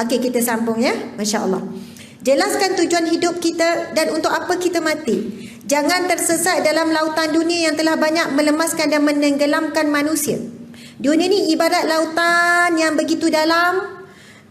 Okey, kita sambung ya. Masya Allah. Jelaskan tujuan hidup kita dan untuk apa kita mati. Jangan tersesat dalam lautan dunia yang telah banyak melemaskan dan menenggelamkan manusia. Dunia ni ibarat lautan yang begitu dalam.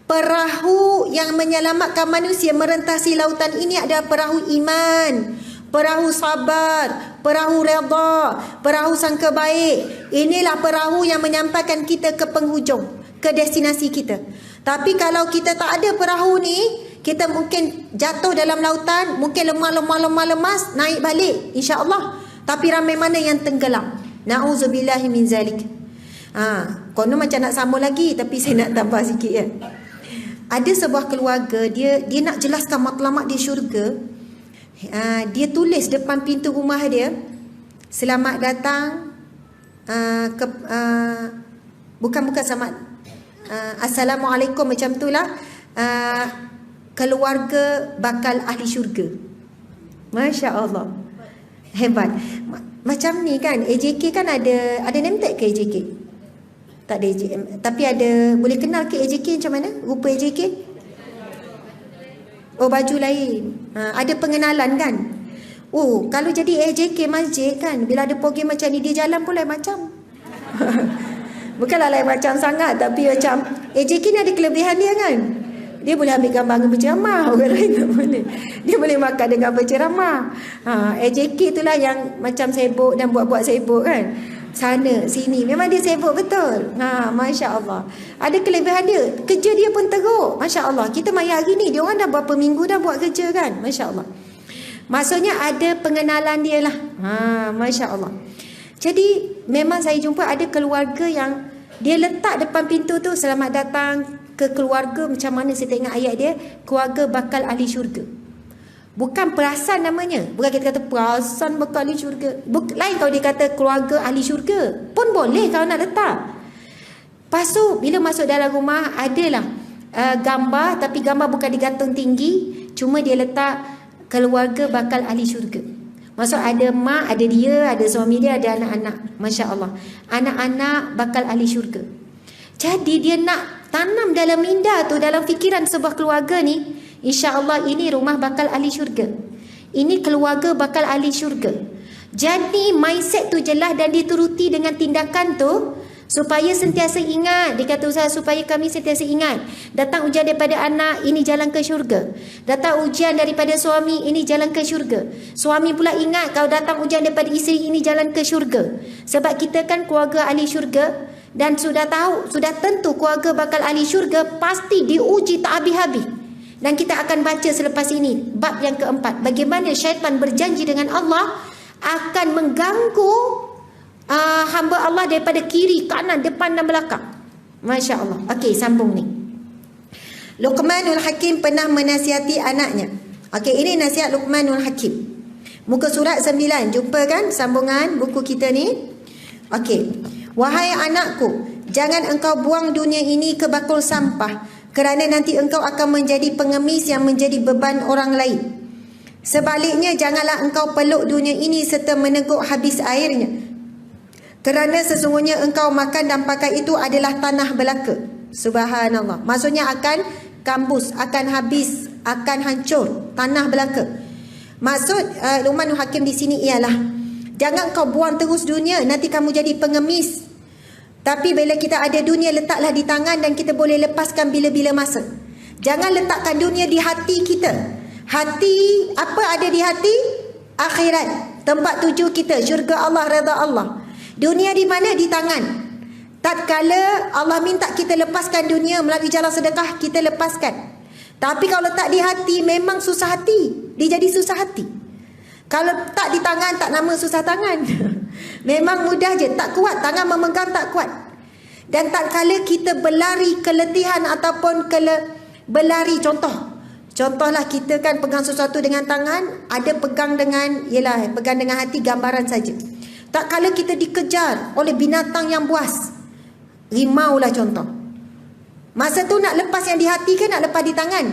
Perahu yang menyelamatkan manusia merentasi lautan ini adalah perahu iman, perahu sabar, perahu redha, perahu sangka baik. Inilah perahu yang menyampaikan kita ke penghujung, ke destinasi kita. Tapi kalau kita tak ada perahu ni, kita mungkin jatuh dalam lautan, mungkin lemas, naik balik insya-Allah. Tapi ramai mana yang tenggelam. Nauzubillahi min zalik. Konon macam nak sambung lagi, tapi saya nak tambah sikit ya. Ada sebuah keluarga, dia nak jelaskan matlamat di syurga. Dia tulis depan pintu rumah dia, selamat datang bukan selamat, assalamualaikum, macam itulah, keluarga bakal ahli syurga. Masya Allah, hebat. Macam ni kan, AJK kan ada name tag ke AJK? Tak ada AJK, tapi ada, boleh kenal ke AJK macam mana? Rupa AJK? Oh, baju lain. Ada pengenalan kan? Oh, kalau jadi AJK masjid kan, bila ada program macam ni, dia jalan pun lain macam. Bukanlah lain macam sangat, tapi macam AJK ni ada kelebihan dia kan. Dia boleh ambil gambar dengan berceramah. Orang lain tak boleh. Dia boleh makan dengan berceramah. AJK itulah yang macam sibuk dan buat-buat sibuk kan. Sana sini memang dia sibuk betul. Masya Allah. Ada kelebihan dia. Kerja dia pun teruk. Masya Allah. Kita maya hari ni, dia orang dah berapa minggu dah buat kerja kan. Masya Allah. Maksudnya ada pengenalan dia lah. Masya Allah. Jadi memang saya jumpa ada keluarga yang dia letak depan pintu tu, selamat datang ke keluarga, macam mana saya tengok ayat dia, keluarga bakal ahli syurga. Bukan perasan namanya. Bukan kita kata perasan bakal ahli syurga. Lain kalau dia kata keluarga ahli syurga. Pun boleh kalau nak letak. Lepas tu bila masuk dalam rumah, adalah gambar, tapi gambar bukan digantung tinggi, cuma dia letak keluarga bakal ahli syurga. Maksud ada mak, ada dia, ada suami dia, ada anak-anak. Masya Allah. Anak-anak bakal ahli syurga. Jadi dia nak tanam dalam minda tu, dalam fikiran sebuah keluarga ni, insya-Allah ini rumah bakal ahli syurga. Ini keluarga bakal ahli syurga. Jadi mindset tu jelas dan dituruti dengan tindakan tu, supaya sentiasa ingat. Dia kata Ustaz, supaya kami sentiasa ingat. Datang ujian daripada anak, ini jalan ke syurga. Datang ujian daripada suami, ini jalan ke syurga. Suami pula ingat, kalau datang ujian daripada isteri, ini jalan ke syurga. Sebab kita kan keluarga ahli syurga. Dan sudah tahu, sudah tentu keluarga bakal ahli syurga pasti diuji tak habis-habis. Dan kita akan baca selepas ini bab yang keempat, bagaimana syaitan berjanji dengan Allah akan mengganggu hamba Allah daripada kiri, kanan, depan dan belakang. Masya Allah. Okey, sambung ni. Luqmanul Hakim pernah menasihati anaknya. Okey, ini nasihat Luqmanul Hakim. Muka surat 9. Jumpa kan sambungan buku kita ni? Okey. Wahai anakku, jangan engkau buang dunia ini ke bakul sampah, kerana nanti engkau akan menjadi pengemis yang menjadi beban orang lain. Sebaliknya, janganlah engkau peluk dunia ini serta meneguk habis airnya, kerana sesungguhnya engkau makan dan pakai itu adalah tanah belaka. Subhanallah. Maksudnya akan kambus, akan habis, akan hancur, tanah belaka. Maksud Luqmanul Hakim di sini ialah, jangan kau buang terus dunia, nanti kamu jadi pengemis. Tapi bila kita ada dunia, letaklah di tangan dan kita boleh lepaskan bila-bila masa. Jangan letakkan dunia di hati kita. Hati, apa ada di hati? Akhirat. Tempat tuju kita, syurga Allah, redha Allah. Dunia di mana? Di tangan. Tatkala Allah minta kita lepaskan dunia melalui jalan sedekah, kita lepaskan. Tapi kalau tak di hati, memang susah hati. Dia jadi susah hati. Kalau tak di tangan, tak nama susah tangan. Memang mudah je, tak kuat. Tangan memegang tak kuat. Dan tak kala kita berlari keletihan ataupun berlari, contohlah kita kan pegang sesuatu dengan tangan, ada pegang dengan, pegang dengan hati, gambaran saja. Tak kala kita dikejar oleh binatang yang buas, rimau lah contoh. Masa tu nak lepas yang di hati ke nak lepas di tangan?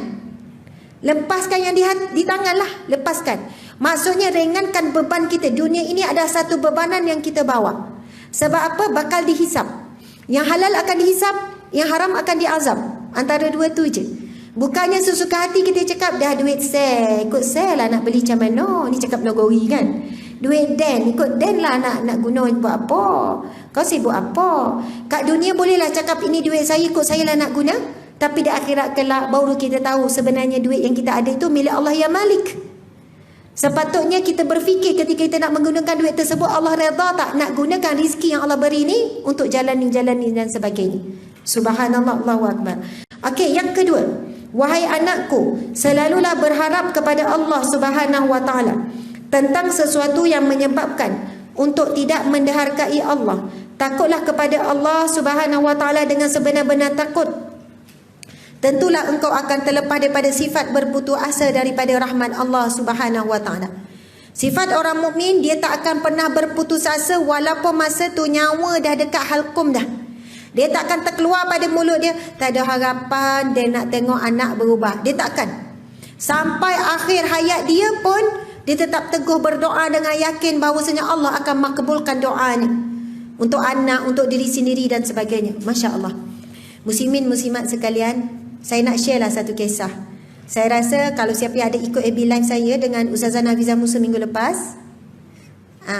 Lepaskan yang di tangan lah, lepaskan. Maksudnya ringankan beban kita. Dunia ini ada satu bebanan yang kita bawa. Sebab apa? Bakal dihisap. Yang halal akan dihisap, yang haram akan diazab. Antara dua tu je. Bukannya sesuka hati kita cakap dah duit sel, ikut sel lah nak beli macam mana. Ni cakap logori kan. Duit den, ikut den lah nak guna buat apa. Kau sibuk apa? Kat dunia bolehlah cakap ini duit saya, ikut saya lah nak guna. Tapi di akhirat kelak baru kita tahu sebenarnya duit yang kita ada itu milik Allah yang Malik. Sepatutnya kita berfikir ketika kita nak menggunakan duit tersebut, Allah redha tak nak gunakan rezeki yang Allah beri ni untuk jalan ni dan sebagainya. Subhanallah, Allahu Akbar. Okey, yang kedua, wahai anakku, selalulah berharap kepada Allah Subhanahu wa taala tentang sesuatu yang menyebabkan untuk tidak menderhakai Allah. Takutlah kepada Allah Subhanahu wa taala dengan sebenar-benar takut. Tentulah engkau akan terlepas daripada sifat berputus asa daripada rahmat Allah Subhanahu wa taala. Sifat orang mukmin, dia tak akan pernah berputus asa walaupun masa tu nyawa dah dekat halkum dah. Dia tak akan terkeluar pada mulut dia, tak ada harapan dia nak tengok anak berubah. Dia tak akan. Sampai akhir hayat dia pun dia tetap teguh berdoa dengan yakin bahawasanya Allah akan makbulkan doanya untuk anak, untuk diri sendiri dan sebagainya. Masya Allah. Muslimin muslimat sekalian, saya nak share lah satu kisah. Saya rasa kalau siapa yang ada ikut AB Live saya dengan Ustazah Nafizah Musa minggu lepas,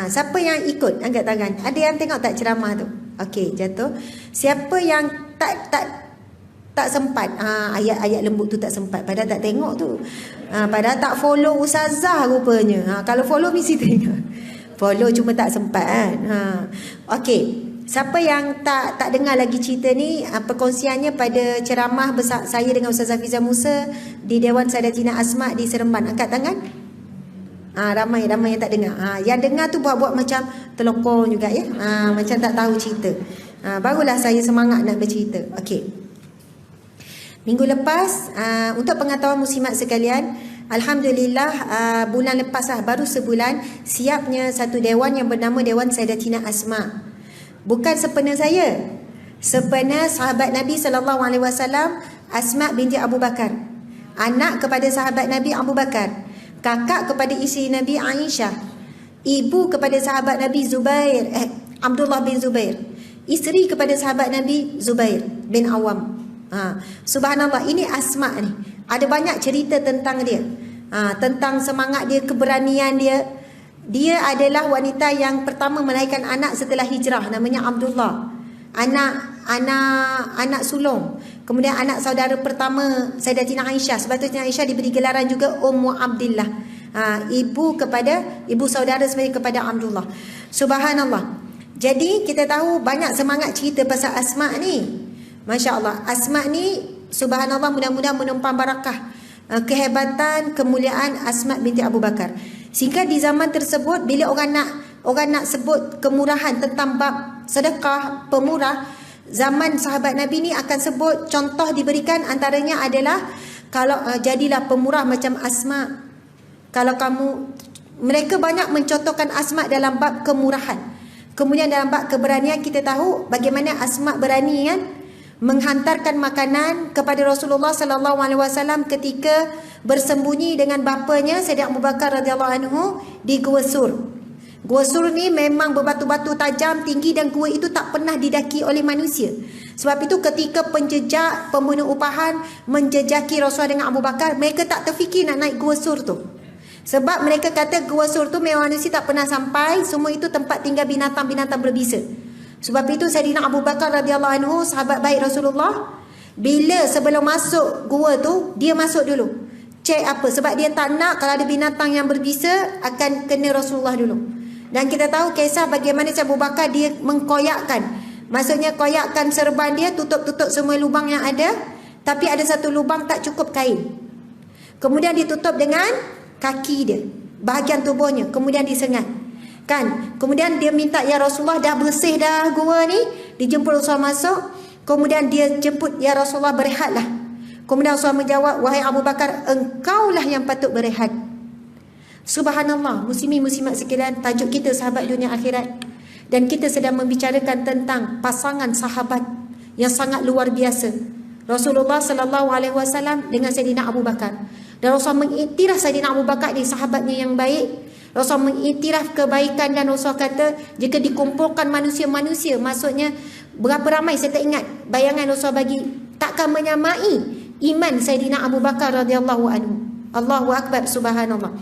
siapa yang ikut? Angkat tangan. Ada yang tengok tak ceramah tu? Okey, jatuh. Siapa yang tak sempat? Ayat-ayat lembut tu tak sempat. Padahal tak tengok tu. Padahal tak follow Ustazah rupanya. Kalau follow mesti tengok. Follow cuma tak sempat kan. Okey. Siapa yang tak dengar lagi cerita ni, perkongsiannya pada ceramah besar saya dengan Ustazah Nafizah Musa di Dewan Sadatina Asma di Seremban. Angkat tangan. Ramai yang tak dengar. Yang dengar tu buat-buat macam terlokong juga ya. Macam tak tahu cerita. Barulah saya semangat nak bercerita. Okey. Minggu lepas, untuk pengetahuan muslimat sekalian, alhamdulillah bulan lepas lah, baru sebulan siapnya satu dewan yang bernama Dewan Sayyidatina Asma. Bukan sepena saya. Sepena sahabat Nabi SAW, Asma binti Abu Bakar. Anak kepada sahabat Nabi Abu Bakar. Kakak kepada isteri Nabi Aisyah. Ibu kepada sahabat Nabi Zubair, Abdullah bin Zubair. Isteri kepada sahabat Nabi Zubair bin Awam. Subhanallah, ini Asma ni. Ada banyak cerita tentang dia. Tentang semangat dia, keberanian dia. Dia adalah wanita yang pertama melahirkan anak setelah hijrah, namanya Abdullah. Anak sulung. Kemudian anak saudara pertama Sayyidatina Aisyah. Sebab tu Aisyah diberi gelaran juga Ummu Abdillah. Ibu saudara sebenarnya kepada Abdullah. Subhanallah. Jadi kita tahu banyak semangat cerita pasal Asma ni. Masya Allah. Asma ni subhanallah, mudah-mudahan menumpang barakah kehebatan, kemuliaan Asma binti Abu Bakar. Sehingga di zaman tersebut bila orang nak sebut kemurahan tentang bab sedekah, pemurah, zaman sahabat Nabi ni akan sebut contoh diberikan, antaranya adalah kalau jadilah pemurah macam Asma. Kalau mereka banyak mencontohkan Asma dalam bab kemurahan. Kemudian dalam bab keberanian kita tahu bagaimana Asma berani kan menghantarkan makanan kepada Rasulullah sallallahu alaihi wasallam ketika bersembunyi dengan bapanya Sayyidina Abu Bakar radhiyallahu anhu di Gua Sur. Gua Sur ni memang berbatu-batu tajam, tinggi, dan gua itu tak pernah didaki oleh manusia. Sebab itu ketika penjejak pembunuh upahan menjejaki Rasulullah dengan Abu Bakar, mereka tak terfikir nak naik Gua Sur tu. Sebab mereka kata Gua Sur tu memang manusia tak pernah sampai, semua itu tempat tinggal binatang-binatang berbisa. Sebab itu Sayyidina Abu Bakar radhiyallahu anhu, sahabat baik Rasulullah, bila sebelum masuk gua tu, dia masuk dulu. Cek apa? Sebab dia tak nak kalau ada binatang yang berbisa akan kena Rasulullah dulu. Dan kita tahu kisah bagaimana Abu Bakar dia mengkoyakkan. Maksudnya koyakkan serban dia, tutup-tutup semua lubang yang ada, tapi ada satu lubang tak cukup kain. Kemudian ditutup dengan kaki dia, bahagian tubuhnya, kemudian disengat. Kan? Kemudian dia minta, ya Rasulullah, dah bersih dah gua ni. Dijemput Rasulullah masuk. Kemudian dia jemput, ya Rasulullah, berehatlah. Kemudian Rasulullah menjawab, wahai Abu Bakar, engkaulah yang patut berehat. Subhanallah, muslimin muslimat sekalian, tajuk kita sahabat dunia akhirat. Dan kita sedang membicarakan tentang pasangan sahabat yang sangat luar biasa. Rasulullah sallallahu alaihi wasallam dengan Sayyidina Abu Bakar. Dan Rasulullah mengiktiraf Sayyidina Abu Bakar ni sahabatnya yang baik. Rasul mengiktiraf kebaikan dan Rasul kata jika dikumpulkan manusia-manusia, maksudnya berapa ramai saya tak ingat, bayangan Rasul bagi, takkan menyamai iman Saidina Abu Bakar radhiyallahu anhu. Allahu akbar, subhanallah.